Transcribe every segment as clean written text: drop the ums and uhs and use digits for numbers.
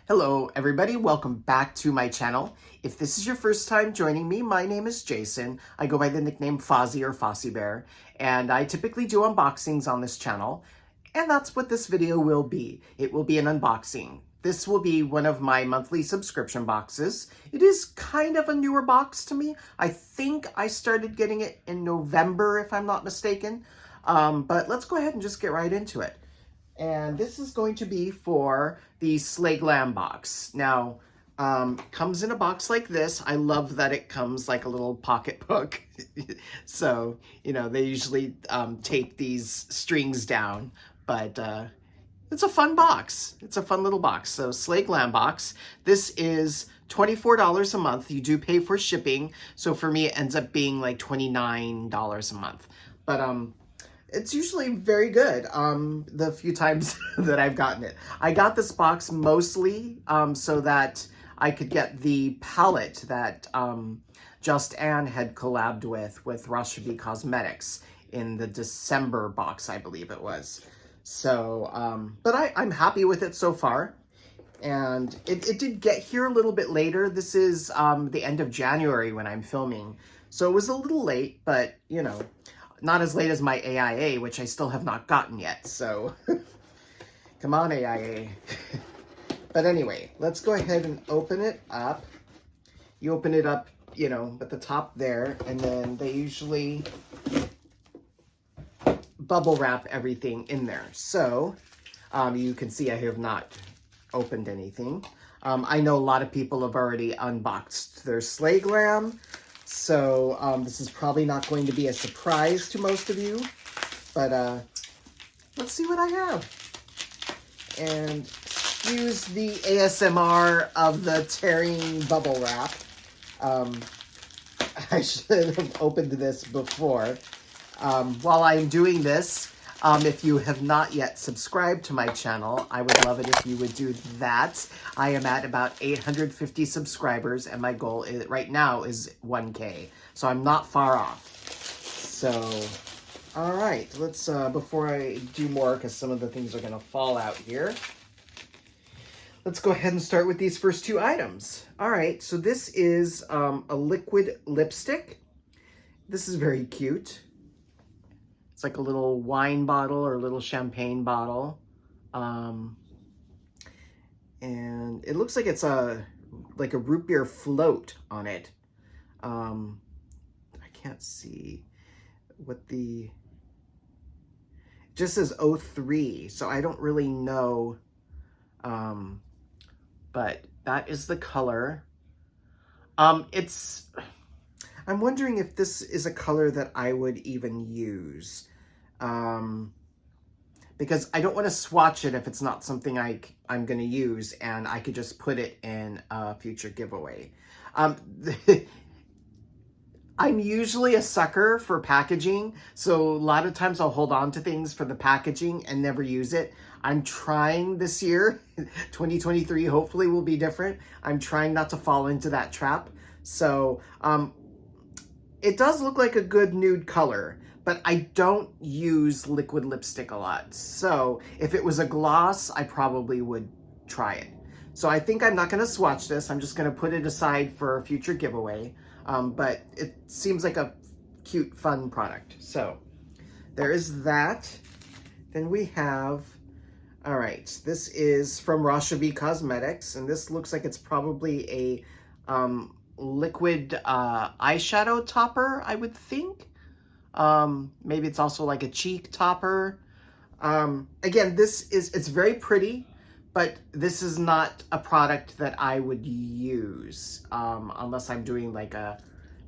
Hello everybody, welcome back to my channel. If this is your first time joining me, my name is Jason. I go by the nickname Fozzie or Fossy Bear, and I typically do unboxings on this channel, and that's what this video will be. It will be an unboxing. This will be one of my monthly subscription boxes. It is kind of a newer box to me. I think I started getting it in November, if I'm not mistaken, but let's go ahead and just get right into it. And this is going to be for the SlayGlam box. Now, comes in a box like this. I love that it comes like a little pocketbook. So, you know, they usually tape these strings down, but it's a fun box. It's a fun little box. So SlayGlam box. This is $24 a month. You do pay for shipping. So for me, it ends up being like $29 a month. But it's usually very good, the few times that I've gotten it. I got this box mostly so that I could get the palette that Just Anne had collabed with Rashbi Cosmetics in the December box, I believe it was. So, but I'm happy with it so far. And it did get here a little bit later. This is the end of January when I'm filming. So it was a little late, but, you know, not as late as my AIA, which I still have not gotten yet, so come on, AIA. But anyway, let's go ahead and open it up. You open it up, you know, at the top there, and then they usually bubble wrap everything in there. So you can see I have not opened anything. I know a lot of people have already unboxed their SlayGlam. So this is probably not going to be a surprise to most of you, but let's see what I have. And excuse the ASMR of the tearing bubble wrap. I should have opened this before. While I'm doing this, if you have not yet subscribed to my channel, I would love it if you would do that. I am at about 850 subscribers, and my goal is, right now is 1K. So I'm not far off. So, all right, let's, before I do more, because some of the things are going to fall out here, let's go ahead and start with these first two items. All right, so this is a liquid lipstick. This is very cute. It's like a little wine bottle or a little champagne bottle. And it looks like it's like a root beer float on it. I can't see what it just says 03, so I don't really know. But that is the color. I'm wondering if this is a color that I would even use. Because I don't want to swatch it if it's not something I'm going to use, and I could just put it in a future giveaway. I'm usually a sucker for packaging, so a lot of times I'll hold on to things for the packaging and never use it. I'm trying this year, 2023 hopefully will be different. I'm trying not to fall into that trap. So it does look like a good nude color, but I don't use liquid lipstick a lot. So if it was a gloss, I probably would try it. So I think I'm not going to swatch this. I'm just going to put it aside for a future giveaway. But it seems like a cute, fun product. So there is that. Then we have, all right, this is from Rashbi Cosmetics, and this looks like it's probably a liquid eyeshadow topper, I would think. Maybe it's also like a cheek topper. Again, it's very pretty, but this is not a product that I would use unless I'm doing like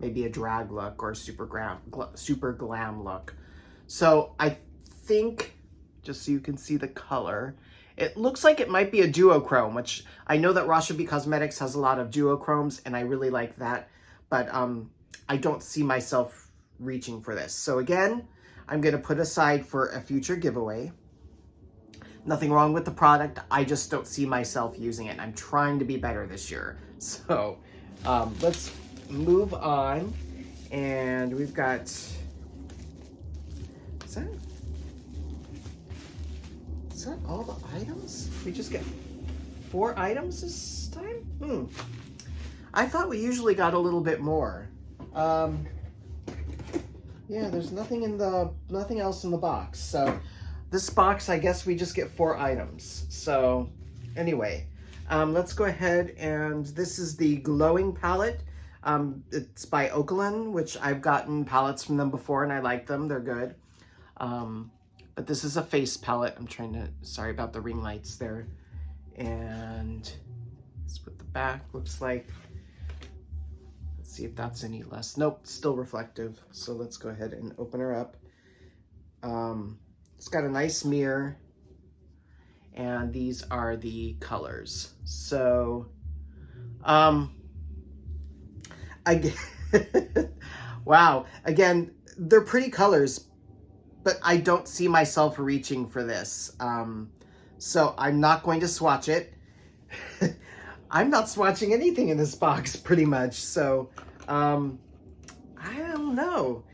maybe a drag look or super glam look. So I think, just so you can see the color, it looks like it might be a duochrome, which I know that Rashbi Cosmetics has a lot of duochromes, and I really like that. But I don't see myself reaching for this. So again, I'm going to put aside for a future giveaway. Nothing wrong with the product. I just don't see myself using it. I'm trying to be better this year. So let's move on. And we've got, is that all the items? We just get, 4 items this time? I thought we usually got a little bit more. Yeah, there's nothing else in the box. So this box, I guess we just get 4 items. So anyway, let's go ahead, and this is the glowing palette. It's by Oakland, which I've gotten palettes from them before and I like them. They're good. But this is a face palette. Sorry about the ring lights there. And that's what the back looks like. Let's see if that's any less. Nope, still reflective. So let's go ahead and open her up. It's got a nice mirror. And these are the colors. So, wow. Again, they're pretty colors, but I don't see myself reaching for this. So I'm not going to swatch it. I'm not swatching anything in this box pretty much. So, I don't know.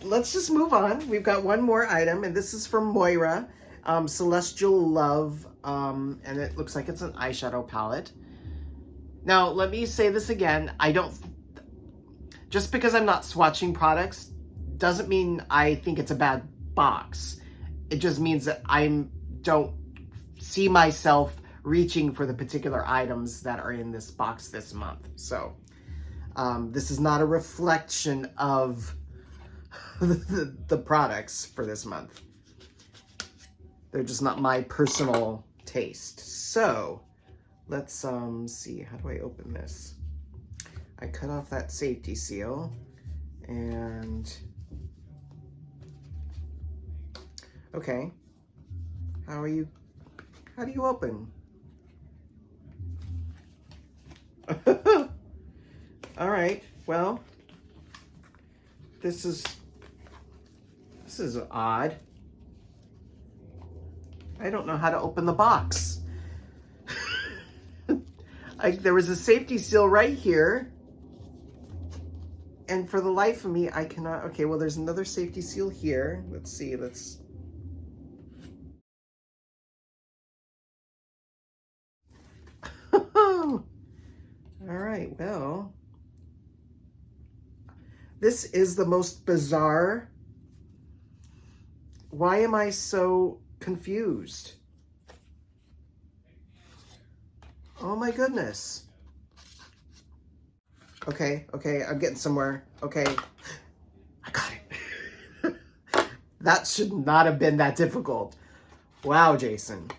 Let's just move on. We've got one more item, and this is from Moira, Celestial Love, and it looks like it's an eyeshadow palette. Now, let me say this again. Just because I'm not swatching products doesn't mean I think it's a bad box. It just means that I don't see myself reaching for the particular items that are in this box this month. So, this is not a reflection of the products for this month. They're just not my personal taste. So let's see, how do I open this? I cut off that safety seal, and okay, how do you open? All right, well, this is odd. I don't know how to open the box. There was a safety seal right here, and for the life of me, I cannot. Okay, well, there's another safety seal here. Let's see. All right, well, this is the most bizarre. Why am I so confused? Oh my goodness. Okay, I'm getting somewhere. Okay, I got it. That should not have been that difficult. Wow, Jason.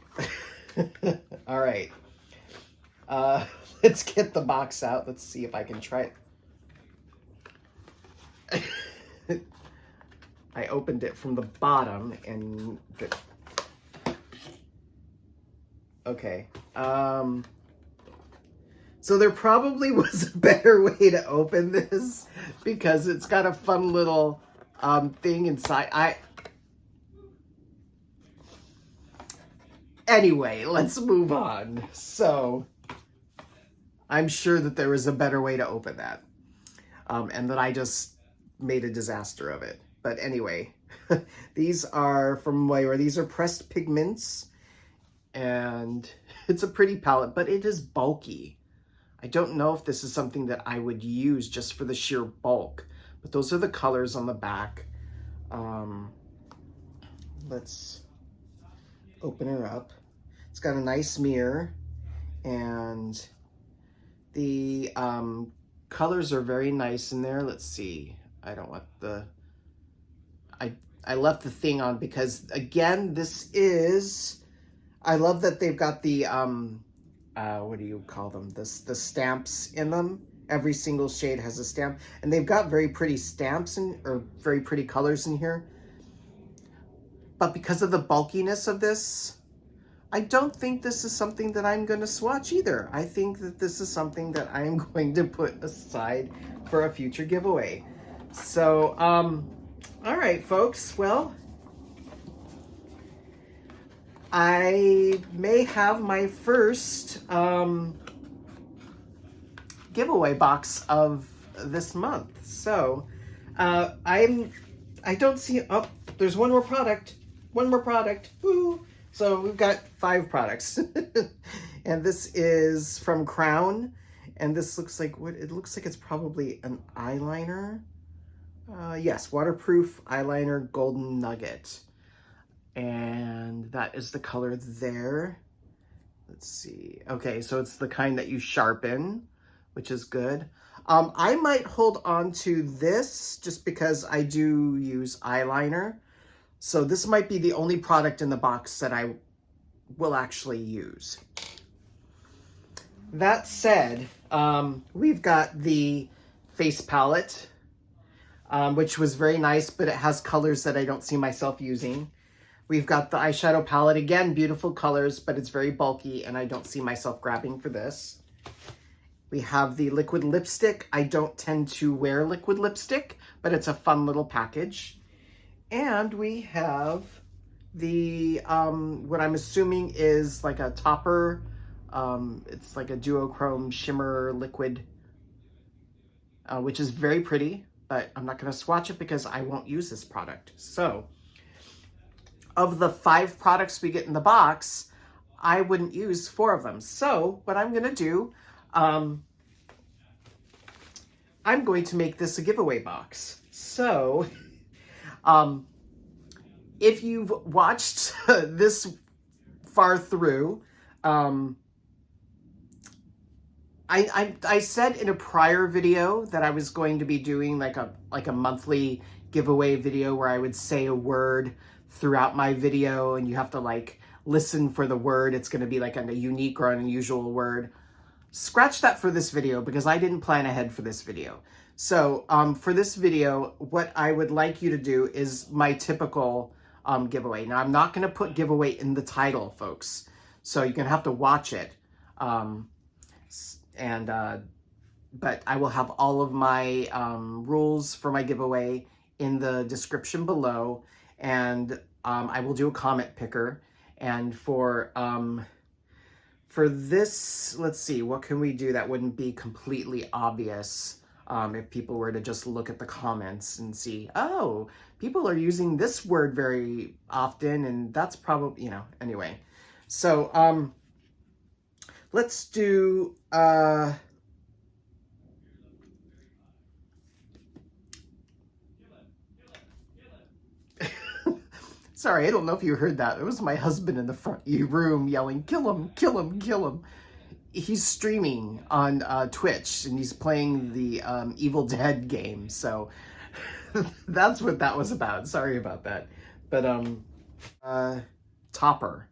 All right. Let's get the box out. Let's see if I can try it. I opened it from the bottom and okay. So there probably was a better way to open this because it's got a fun little thing inside. Anyway, let's move on. So I'm sure that there was a better way to open that, and that I just made a disaster of it. But anyway, these are from Moira. These are pressed pigments, and it's a pretty palette, but it is bulky. I don't know if this is something that I would use just for the sheer bulk, but those are the colors on the back. Let's open her up. It's got a nice mirror, and the colors are very nice in there. Let's see. I don't want the... I left the thing on because, again, this is... I love that they've got the, what do you call them? The stamps in them. Every single shade has a stamp. And they've got very pretty stamps or very pretty colors in here. But because of the bulkiness of this, I don't think this is something that I'm going to swatch either. I think that this is something that I'm going to put aside for a future giveaway. So, all right, folks. Well, I may have my first giveaway box of this month. So, I don't see... Oh, there's one more product. One more product. Woo! So we've got 5 products. And this is from Crown. And this looks like what it looks like. It's probably an eyeliner. Yes, waterproof eyeliner golden nugget. And that is the color there. Let's see. Okay, so it's the kind that you sharpen, which is good. I might hold on to this just because I do use eyeliner. So this might be the only product in the box that I will actually use. That said, we've got the face palette, which was very nice, but it has colors that I don't see myself using. We've got the eyeshadow palette, again, beautiful colors, but it's very bulky and I don't see myself grabbing for this. We have the liquid lipstick. I don't tend to wear liquid lipstick, but it's a fun little package. And we have the, what I'm assuming is like a topper. It's like a duochrome shimmer liquid, which is very pretty, but I'm not gonna swatch it because I won't use this product. So, of the 5 products we get in the box, I wouldn't use 4 of them. So what I'm gonna do, I'm going to make this a giveaway box. So, if you've watched this far through, I said in a prior video that I was going to be doing like a monthly giveaway video where I would say a word throughout my video and you have to like listen for the word. It's going to be like a unique or an unusual word. Scratch that for this video because I didn't plan ahead for this video. So for this video, what I would like you to do is my typical giveaway. Now I'm not going to put giveaway in the title, folks. So you're going to have to watch it. But I will have all of my rules for my giveaway in the description below, and I will do a comment picker. And for this, let's see, what can we do that wouldn't be completely obvious if people were to just look at the comments and see, oh, people are using this word very often, and that's probably, anyway. So let's do sorry, I don't know if you heard that. It was my husband in the front room yelling, kill him, kill him, kill him. He's streaming on Twitch, and he's playing the Evil Dead game, so that's what that was about. Sorry about that. But, topper.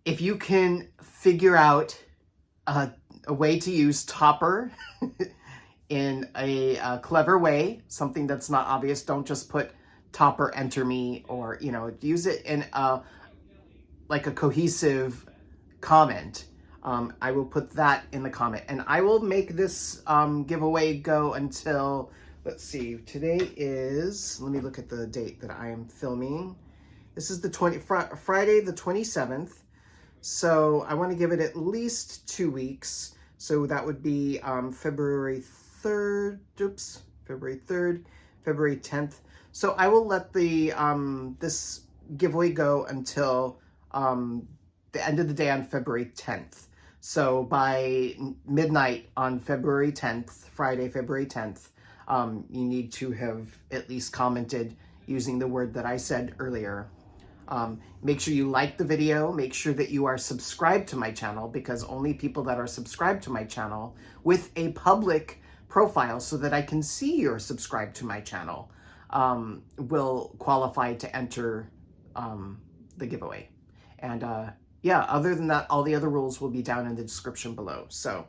If you can figure out a way to use topper in a clever way, something that's not obvious, don't just put topper enter me, or use it in like a cohesive comment. I will put that in the comment, and I will make this giveaway go until, let's see, today is, let me look at the date that I am filming. This is the Friday the 27th. So I want to give it at least 2 weeks. So that would be February 3rd, February 3rd, February 10th. So I will let the this giveaway go until the end of the day on February 10th. So by midnight on February 10th, Friday, February 10th, you need to have at least commented using the word that I said earlier. Make sure you like the video, make sure that you are subscribed to my channel, because only people that are subscribed to my channel with a public profile so that I can see you're subscribed to my channel will qualify to enter the giveaway. And yeah, other than that, all the other rules will be down in the description below. So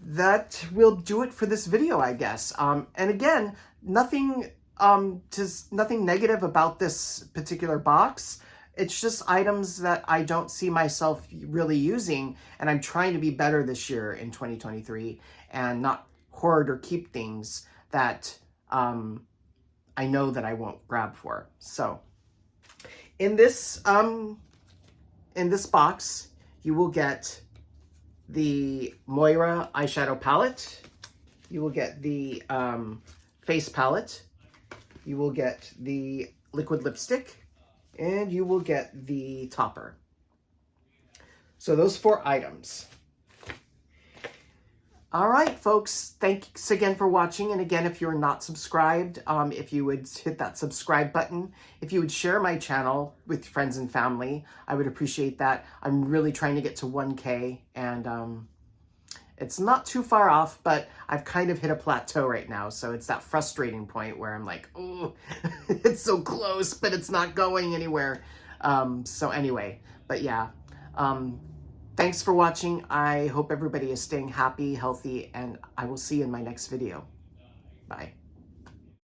that will do it for this video, I guess. And again, nothing negative about this particular box. It's just items that I don't see myself really using, and I'm trying to be better this year in 2023 and not hoard or keep things that I know that I won't grab for. So in this box, you will get the Moira eyeshadow palette. You will get the face palette. You will get the liquid lipstick, and you will get the topper. So those 4 items. All right, folks, thanks again for watching. And again, if you're not subscribed, if you would hit that subscribe button, if you would share my channel with friends and family, I would appreciate that. I'm really trying to get to 1K, and it's not too far off, but I've kind of hit a plateau right now. So it's that frustrating point where I'm like, oh, it's so close, but it's not going anywhere. So anyway, but yeah. Thanks for watching. I hope everybody is staying happy, healthy, and I will see you in my next video. Bye.